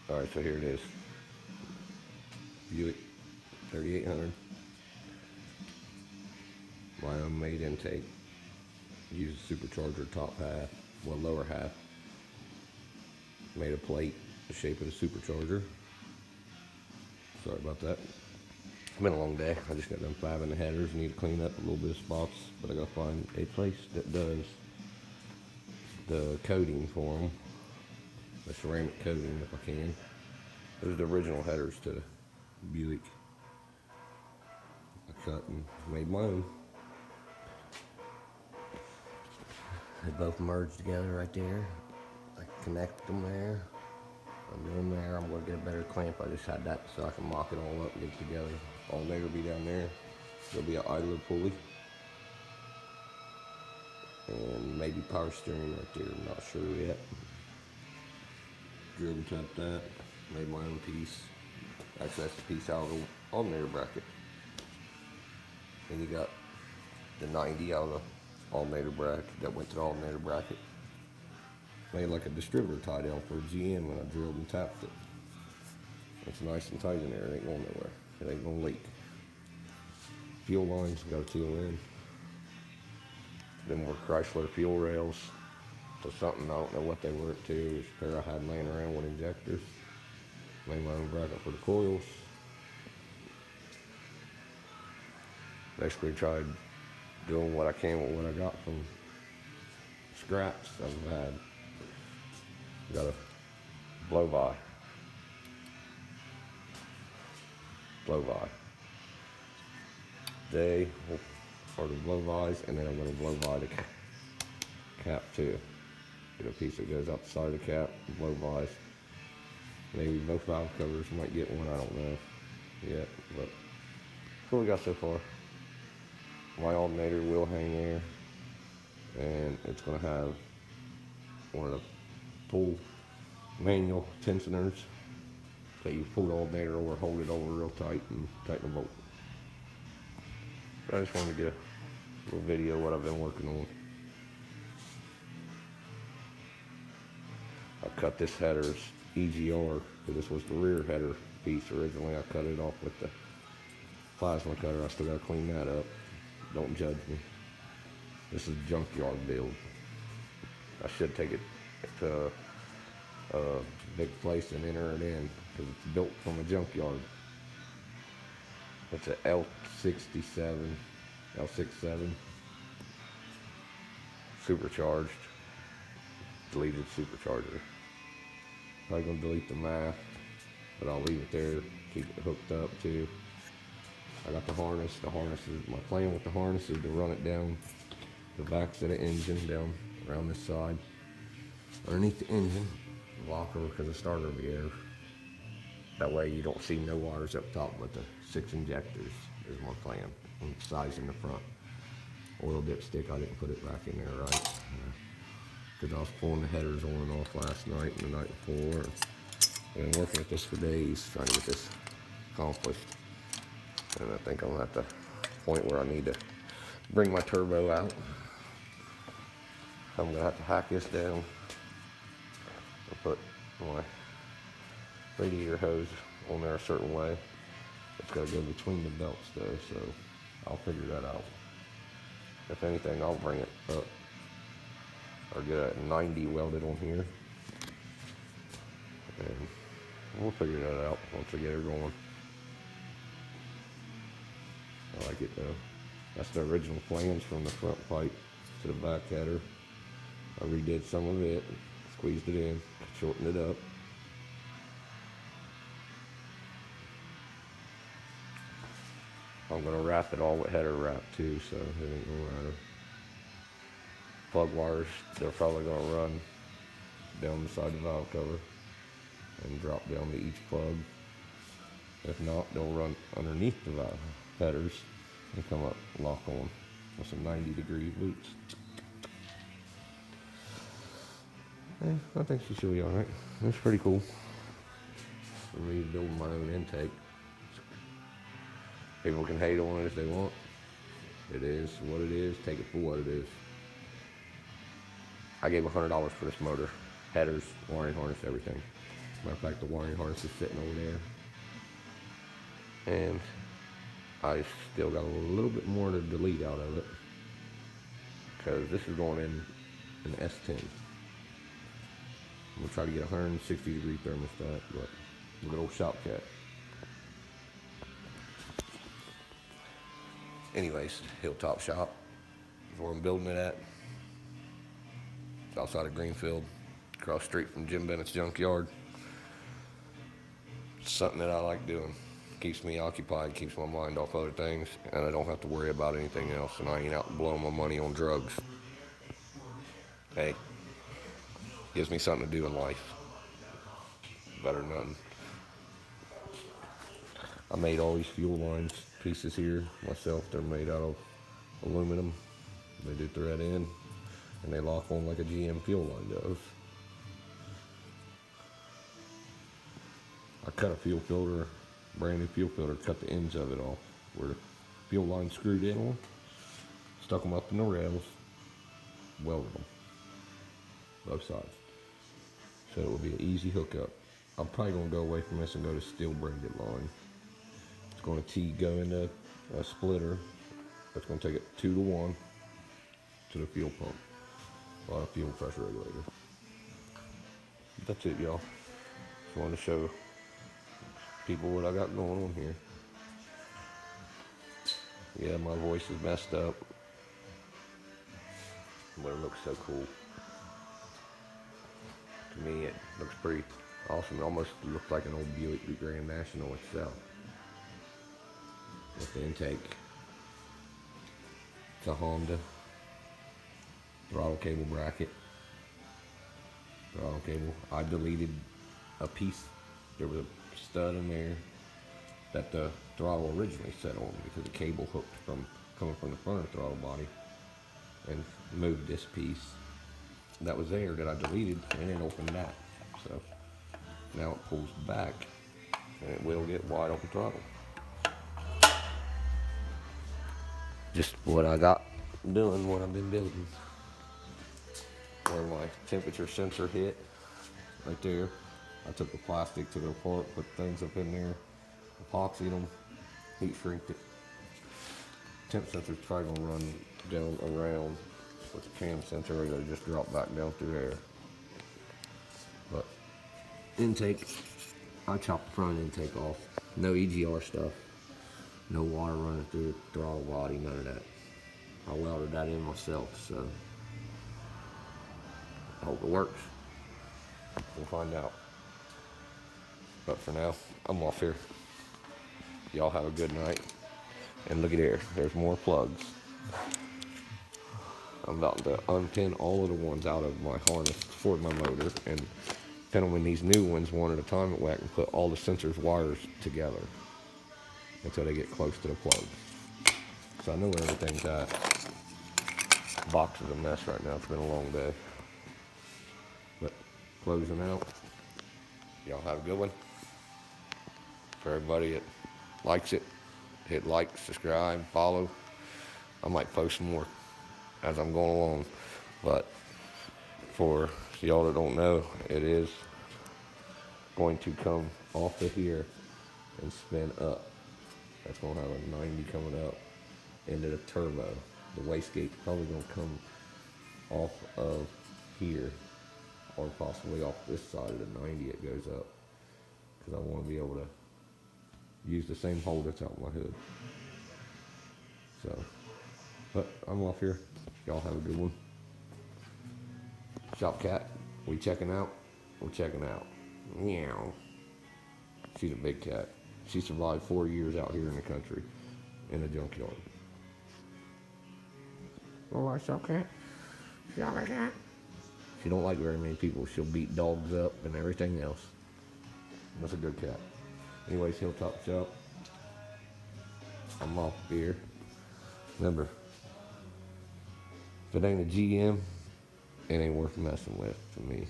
Alright, so here it is. Buick 3800. My unmade intake. Use a supercharger top half, well lower half. Made a plate the shape of the supercharger. Sorry about that. It's been a long day. I just got done fiving the headers. Need to clean up a little bit of spots, but I gotta find a place that does the coating for them, the ceramic coating if I can. Those are the original headers to the Buick. I cut and made my own. They both merged together right there. I connect them there. I'm doing there. I'm going to get a better clamp. I just had that so I can mock it all up and get it together. Alternator will be down there. There'll be an idler pulley. And maybe power steering right there. I'm not sure yet. Drilled and tapped that. Made my own piece. Actually, that's the piece out of the alternator bracket. And you got the 90 out of the alternator bracket that went to the alternator bracket. Made like a distributor tie down for a GM when I drilled and tapped it. It's nice and tight in there. It ain't going nowhere. It ain't gonna leak. Fuel lines got to seal in. Then more Chrysler fuel rails. So something, I don't know what they were to. There's a pair I had laying around with injectors. Made my own bracket for the coils. Basically tried doing what I can with what I got from scraps I've had. Got a blow-by. They are the blow-bys, and then I'm going to blow-by the cap too. Get a piece that goes out the side of the cap, blow-bys. Maybe both valve covers, might get one, I don't know yet, but that's what we got so far. My alternator will hang there, and it's going to have one of the full manual tensioners that you pull the alternator or hold it over real tight and tighten the bolt. But I just wanted to get a little video of what I've been working on. I cut this header's EGR, because this was the rear header piece originally. I cut it off with the plasma cutter. I still got to clean that up. Don't judge me. This is a junkyard build. I should take it to a big place and enter it in, because it's built from a junkyard. It's a L67 supercharged, deleted supercharger. Probably gonna delete the math, but I'll leave it there, keep it hooked up too. I got the harness. My plan with the harness is to run it down the backs of the engine, down around this side, underneath the engine, lock her because the starter will be there. That way you don't see no wires up top, but the 6 injectors is my plan. On the sides in the front. Oil dipstick, I didn't put it back in there right. Because I was pulling the headers on and off last night and the night before. I've been working at this for days, trying to get this accomplished. And I think I'm at the point where I need to bring my turbo out. I'm gonna have to hack this down and put my radiator hose on there a certain way. It's gotta go between the belts though, so I'll figure that out. If anything, I'll bring it up or get a 90 welded on here, and we'll figure that out once I get it going. I like it though. That's the original plans from the front pipe to the back header. I redid some of it, squeezed it in, shortened it up. I'm gonna wrap it all with header wrap too, so it ain't gonna matter. Plug wires, they're probably gonna run down the side of the valve cover and drop down to each plug. If not, they'll run underneath the valve headers and come up, lock on with some 90-degree boots. I think she should be alright. It's pretty cool for me to build my own intake. People can hate on it if they want. It is what it is. Take it for what it is. I gave $100 for this motor. Headers, wiring harness, everything. Matter of fact, the wiring harness is sitting over there. And I still got a little bit more to delete out of it, because this is going in an S10. I'm going to try to get 160 degree thermostat, but a good old shop cat. Anyways, Hilltop Shop is where I'm building it at. It's outside of Greenfield, across the street from Jim Bennett's junkyard. It's something that I like doing. Keeps me occupied, keeps my mind off other things, and I don't have to worry about anything else, and I ain't out blowing my money on drugs. Hey, gives me something to do in life. Better than nothing. I made all these fuel lines pieces here myself. They're made out of aluminum. They do thread in, and they lock on like a GM fuel line does. I cut a fuel filter, brand new fuel filter, cut the ends of it off where the fuel line screwed in on, stuck them up in the rails, welded them, both sides. So it will be an easy hookup. I'm probably going to go away from this and go to steel braided line. It's going to go into a splitter that's going to take it 2 to 1 to the fuel pump, a lot of fuel pressure regulator. That's it, y'all. Just wanted to show people what I got going on here. Yeah, my voice is messed up, but it looks so cool. To me, it looks pretty awesome. It almost looks like an old Buick Grand National itself. With the intake. It's a Honda. Throttle cable bracket. Throttle cable. I deleted a piece. There was a stud in there that the throttle originally set on because the cable hooked from coming from the front of the throttle body, and moved this piece that was there that I deleted, and then opened that. So now it pulls back and it will get wide open throttle. Just what I got doing, what I've been building. Where my temperature sensor hit, right there. I took the plastic, took it apart, put things up in there, epoxied them, heat shrinked it. Temp sensor's probably gonna run down around with the cam sensor, or they just drop back down through there. But intake, I chopped the front intake off. No EGR stuff. No water running through the throttle body, none of that. I welded that in myself, so I hope it works. We'll find out. But for now, I'm off here. Y'all have a good night. And look at there, there's more plugs. I'm about to unpin all of the ones out of my harness for my motor and pin them in these new ones one at a time at whack and put all the sensors wires together until they get close to the plug. So I know where everything's at. Box is a mess right now. It's been a long day. But closing out. Y'all have a good one. For everybody that likes it, hit like, subscribe, follow. I might post more as I'm going along. But for y'all that don't know, it is going to come off of here and spin up. That's going to have a 90 coming up into the turbo. The wastegate's probably going to come off of here, or possibly off this side of the 90 it goes up, because I want to be able to use the same hole that's out my hood. So, but I'm off here. Y'all have a good one. Shop cat, we checking out? We're checking out. Meow. She's a big cat. She survived 4 years out here in the country, in a junkyard. Alright, shop cat. Shop cat. She don't like very many people. She'll beat dogs up and everything else. That's a good cat. Anyways, Hilltop Shop. I'm off here. Remember, if it ain't a GM, it ain't worth messing with to me.